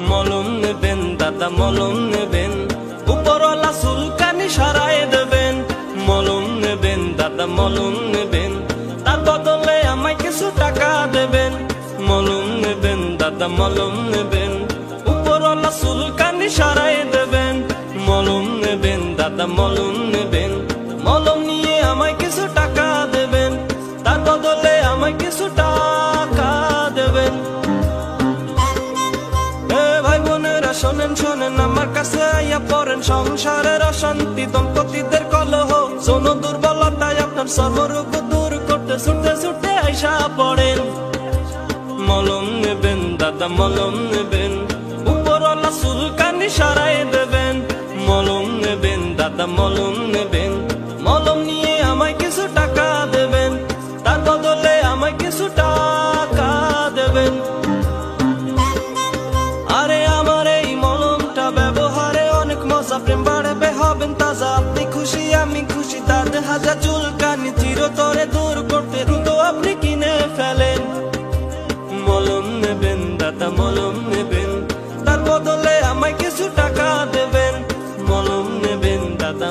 মলম নেবেন দাদা মলম নেবেন, উপরওয়ালা চুলকানি সারায় দেবেন। মলম নেবেন দাদা মলম নেবেন, তার বদলে আমায় কিছু টাকা দেবেন। মলম নেবেন দাদা মলম নেবেন, উপরওয়ালা চুলকানি সারায় দেবেন। মলম নেবেন দাদা মলম নেবেন, মলম নিয়ে আমায় কিছু টাকা দেবেন, তার বদলে আমায় কিছু টাকা দেবেন। ভাই বোনেরা শোনেন শোনেন, আমার কাছে আইয়া পড়েন, সংসারের অশান্তি দম্পতিদের কলহ যৌন দুর্বলতায় আপনার সর্বরোগ দূর করতে ছুটে ছুটে আইসা পড়েন। মলম নেবেন দাদা মলম নেবেন, উপরওয়ালা চুলকানি সারায় দেবেন। মলম নেবেন দাদা মলম নেবেন, মলম নিয়ে আমায় কিছু টাকা দেবেন, তার বদলে আমায় কিছু টাকা দেবেন। আরে আমার এই মলমটা ব্যবহারে অনেক মজা, প্রেম বাড়বে হবেন তাজা, আপনি খুশি আমি খুশি, তার হাজার চুলকানি চিরতরে দূর করতে দ্রুত আপনি কিনে ফেলেন। মলম নেবেন দাদা মলম নেবেন, তার বদলে আমায় কিছু টাকা দেবেন। মলম নেবেন দাদা